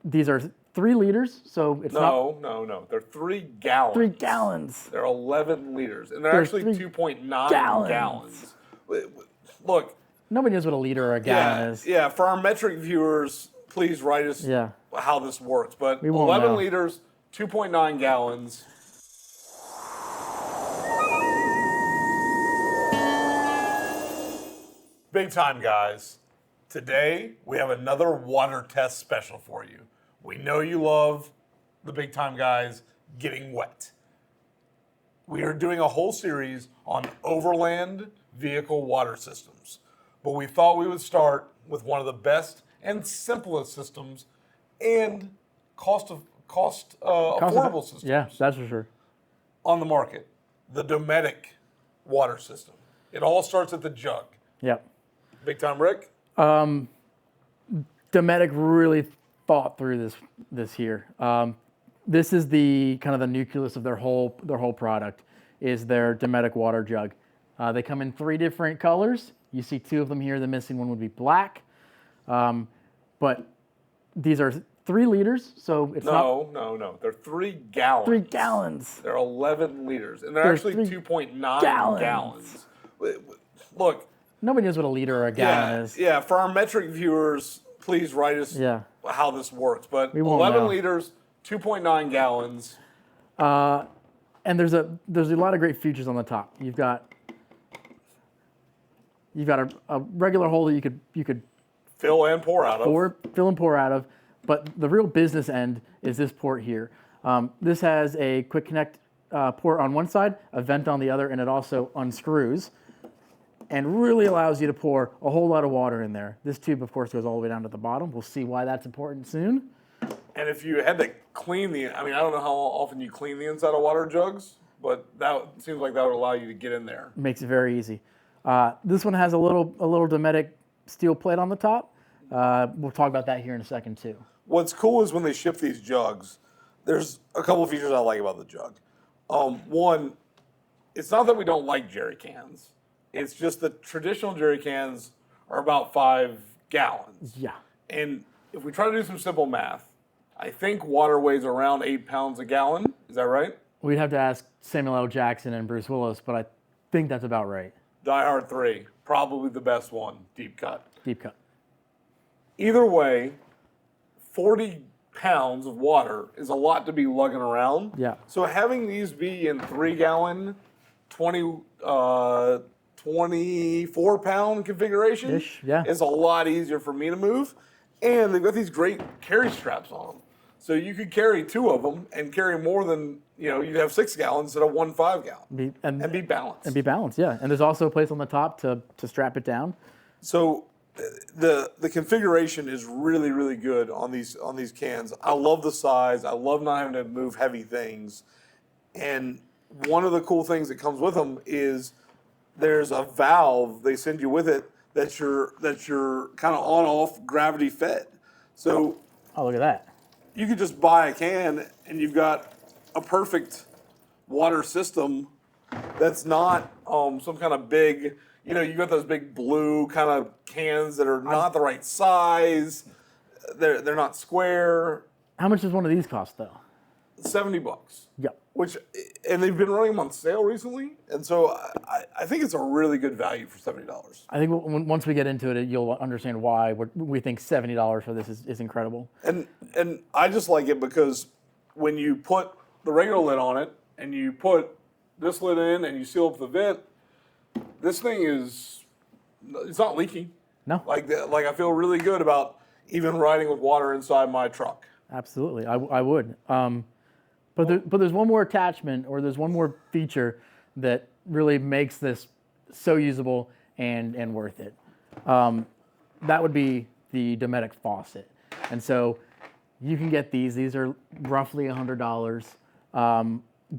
These are 3 liters, so it's not... No. They're 3 gallons. 3 gallons. They're 11 liters, and they're actually 2.9 gallons. Look. Nobody knows what a liter or a gallon is. Yeah, for our metric viewers, please write us how this works. But 11 liters, 2.9 gallons. Big time, guys. Today, we have another water test special for you. We know you love the big time guys getting wet. We are doing a whole series on Overland vehicle water systems. But we thought we would start with one of the best and simplest systems and affordable systems. Yeah, that's for sure. On the market, the Dometic water system. It all starts at the jug. Yep. Big time, Rick? Dometic really thought through this here. This is the kind of the nucleus of their whole product is their Dometic water jug. They come in 3 different colors. You see 2 of them here. The missing one would be black. But these are 3 liters, so it's No. They're 3 gallons. 3 gallons. They're 11 liters, and they're actually 2.9 gallons. Look. Nobody knows what a liter or a gallon is. Yeah, for our metric viewers, please write us how this works. But 11 liters, 2.9 gallons. And there's a lot of great features on the top. You've got a regular hole that you could fill and pour out of. But the real business end is this port here. This has a quick connect port on one side, a vent on the other, and it also unscrews and really allows you to pour a whole lot of water in there. This tube, of course, goes all the way down to the bottom. We'll see why that's important soon. And if you had to clean I don't know how often you clean the inside of water jugs, but that seems like that would allow you to get in there. Makes it very easy. This one has a little Dometic steel plate on the top. We'll talk about that here in a second too. What's cool is when they ship these jugs, there's a couple of features I like about the jug. One, it's not that we don't like jerry cans. It's just the traditional jerry cans are about 5 gallons. Yeah. And if we try to do some simple math, I think water weighs around 8 pounds a gallon. Is that right? We'd have to ask Samuel L. Jackson and Bruce Willis, but I think that's about right. Die Hard 3, probably the best one, deep cut. Deep cut. Either way, 40 pounds of water is a lot to be lugging around. Yeah. So having these be in 3-gallon, 24-pound configuration is a lot easier for me to move. And they've got these great carry straps on them. So you could carry 2 of them and carry more than, you'd have 6 gallons instead of 1 5-gallon. And be balanced. And be balanced, yeah. And there's also a place on the top to strap it down. So the configuration is really, really good on these cans. I love the size. I love not having to move heavy things. And one of the cool things that comes with them is there's a valve they send you with it that you're kind of on-off gravity fed. So look at that. You could just buy a can and you've got a perfect water system that's not some kind of big, you've got those big blue kind of cans that are not the right size. They're not square. How much does one of these cost though? $70. Yep. And they've been running them on sale recently, and so I think it's a really good value for $70. I think once we get into it, you'll understand why we think $70 for this is incredible. And I just like it because when you put the regular lid on it, and you put this lid in, and you seal up the vent, this thing it's not leaking. No. Like I feel really good about even riding with water inside my truck. Absolutely, I would. But there's one more attachment, or there's one more feature that really makes this so usable and worth it. That would be the Dometic faucet. And so you can get these. These are roughly $100,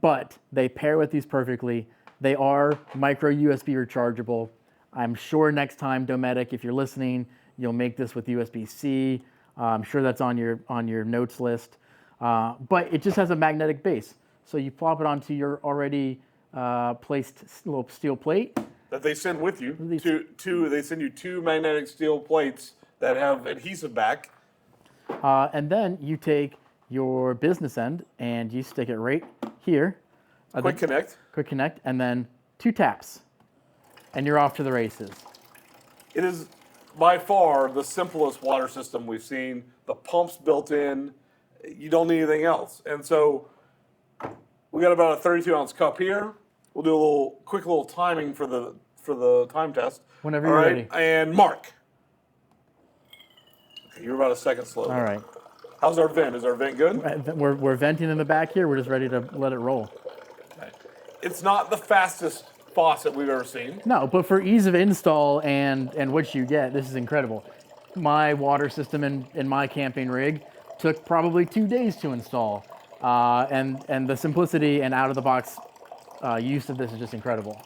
but they pair with these perfectly. They are micro USB rechargeable. I'm sure next time, Dometic, if you're listening, you'll make this with USB-C. I'm sure that's on your notes list. But it just has a magnetic base. So you plop it onto your already placed little steel plate. That they send with you. They send you 2 magnetic steel plates that have adhesive back. And then you take your business end and you stick it right here. Quick connect. Quick connect, and then 2 taps, and you're off to the races. It is by far the simplest water system we've seen. The pump's built in. You don't need anything else. And so we got about a 32-ounce cup here. We'll do a quick little timing for the time test. Whenever you're ready. And mark. Okay, you're about a second slow. All right. How's our vent? Is our vent good? We're venting in the back here. We're just ready to let it roll. Okay. It's not the fastest faucet we've ever seen. No, but for ease of install and what you get, this is incredible. My water system in my camping rig took probably 2 days to install. And the simplicity and out-of-the-box use of this is just incredible.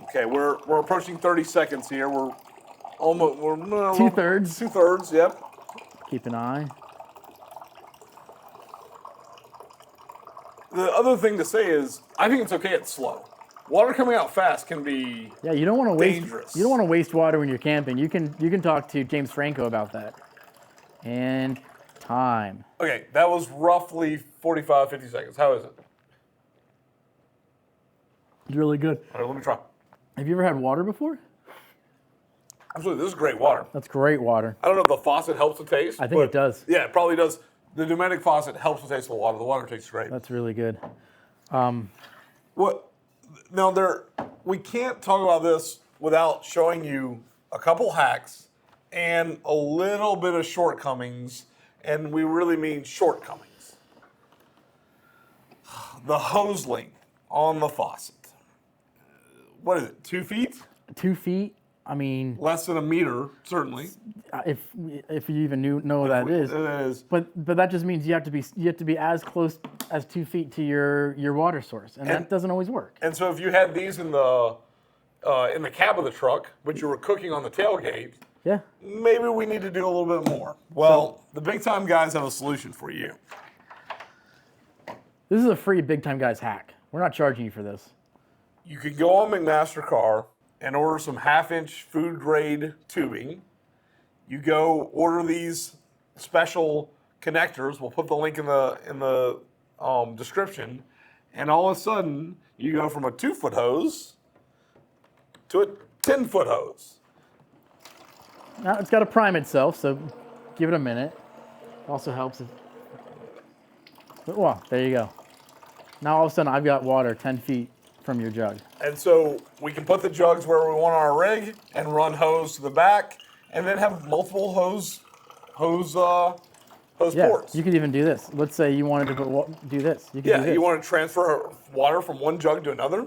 Okay, we're approaching 30 seconds here. We're almost 2/3. 2/3. Yep. Keep an eye. The other thing to say is, I think it's okay. It's slow. Water coming out fast can be You don't want to waste. dangerous. You don't want to waste water when you're camping. You can talk to James Franco about that. And time. Okay, that was roughly 45, 50 seconds. How is it? It's really good. All right, let me try. Have you ever had water before? Absolutely, this is great water. That's great water. I don't know if the faucet helps the taste. I think it does. Yeah, it probably does. The Dometic faucet helps the taste of the water. The water tastes great. That's really good. What? Now, we can't talk about this without showing you a couple hacks and a little bit of shortcomings, and we really mean shortcomings. The hose length on the faucet. What is it, 2 feet? 2 feet. I mean, Less than a meter, certainly. if you even know what that is. It is. But that just means you have to be as close as 2 feet to your water source, and that doesn't always work. And so if you had these in the cab of the truck, but you were cooking on the tailgate, Yeah. maybe we need to do a little bit more. Well, the big time guys have a solution for you. This is a free Big Time Guys hack. We're not charging you for this. You could go on McMaster-Carr and order some 1/2-inch food grade tubing. You go order these special connectors. We'll put the link in the description. And all of a sudden, you go from a 2-foot hose to a 10-foot hose. Now it's got to prime itself, so give it a minute. Also helps if. Well, there you go. Now all of a sudden I've got water 10 feet from your jug. And so we can put the jugs where we want on our rig and run hose to the back, and then have multiple hose Yeah, ports. you could even do this. Let's say you wanted to do this. You could do this. You want to transfer water from one jug to another?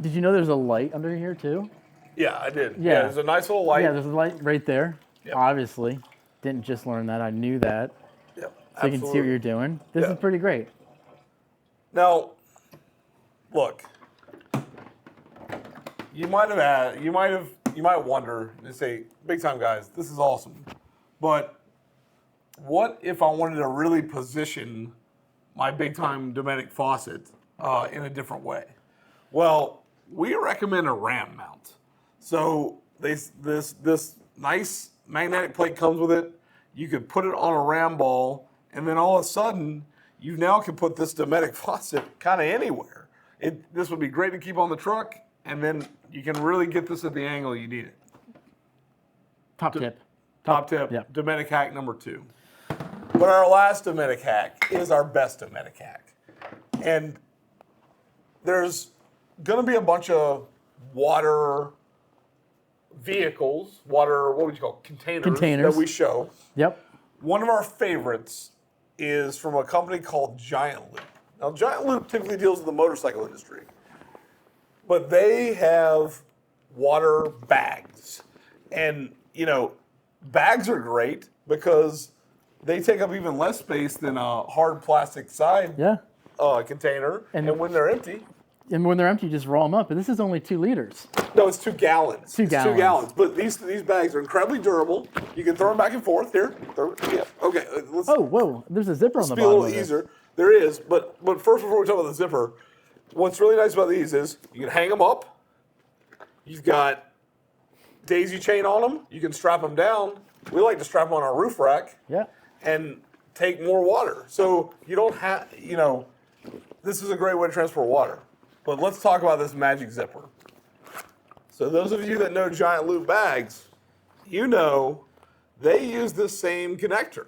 Did you know there's a light under here too? Yeah, I did. Yeah. There's a nice little light. Yeah, there's a light right there. Yep. Obviously. Didn't just learn that. I knew that. Yep, So you can see what you're doing. This is pretty great. Now, look. You might wonder and say, big time guys, this is awesome. But what if I wanted to really position my big time Dometic faucet in a different way? Well, we recommend a ram mount. So this nice magnetic plate comes with it. You could put it on a ram ball, and then all of a sudden, you now can put this Dometic faucet kind of anywhere. This would be great to keep on the truck, and then you can really get this at the angle you need it. Top tip. Top tip, Yeah. Dometic hack number 2. But our last Dometic hack is our best Dometic hack. And there's going to be a bunch of water vehicles, what would you call it? Containers that we show. Yep. One of our favorites is from a company called Giant Loop. Now, Giant Loop typically deals with the motorcycle industry, but they have water bags. And, bags are great because they take up even less space than a hard plastic side container. And when they're empty, you just roll them up. And this is only 2 liters. no, it's 2 gallons. 2 It's gallons. 2 gallons. But these bags are incredibly durable. You can throw them back and forth. Here. Okay. Let's Oh, whoa. There's a zipper on the be a bottom. little easier. There is. But first, before we talk about the zipper, what's really nice about these is you can hang them up. You've got daisy chain on them. You can strap them down. we like to strap on our roof rack Yeah. and take more water. So you don't have, this is a great way to transfer water. But let's talk about this magic zipper. So those of you that know giant loop bags, they use this same connector.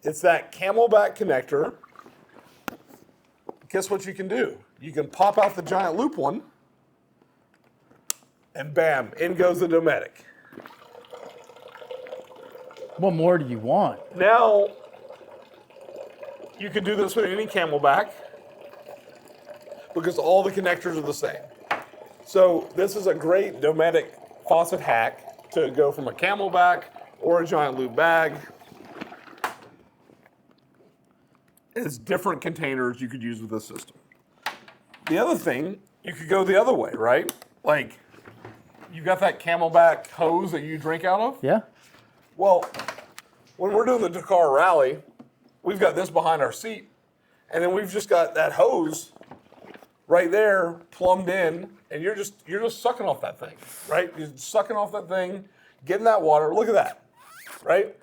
It's that camelback connector. Guess what you can do? You can pop out the giant loop one, and bam, in goes the Dometic. What more do you want? Now, you can do this with any camelback because all the connectors are the same. So this is a great Dometic faucet hack to go from a camelback or a giant loop bag. It's different containers you could use with this system. The other thing, you could go the other way, right? Like, you got that camelback hose that you drink out of? Yeah. Well, when we're doing the Dakar Rally, we've got this behind our seat, and then we've just got that hose right there plumbed in, and you're just sucking off that thing, right? You're sucking off that thing, getting that water. Look at that, right?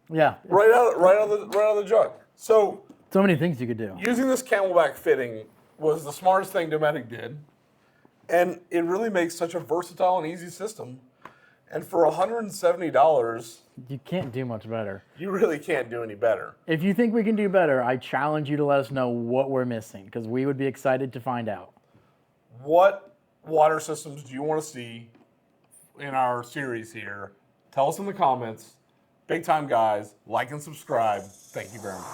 Yeah. Right out of the jug. So many things you could do. using this camelback fitting was the smartest thing Dometic did, and it really makes such a versatile and easy system. And for $170, You can't do much better. you really can't do any better. If you think we can do better, I challenge you to let us know what we're missing, because we would be excited to find out. What water systems do you want to see in our series here? Tell us in the comments. Big time guys, like and subscribe. Thank you very much.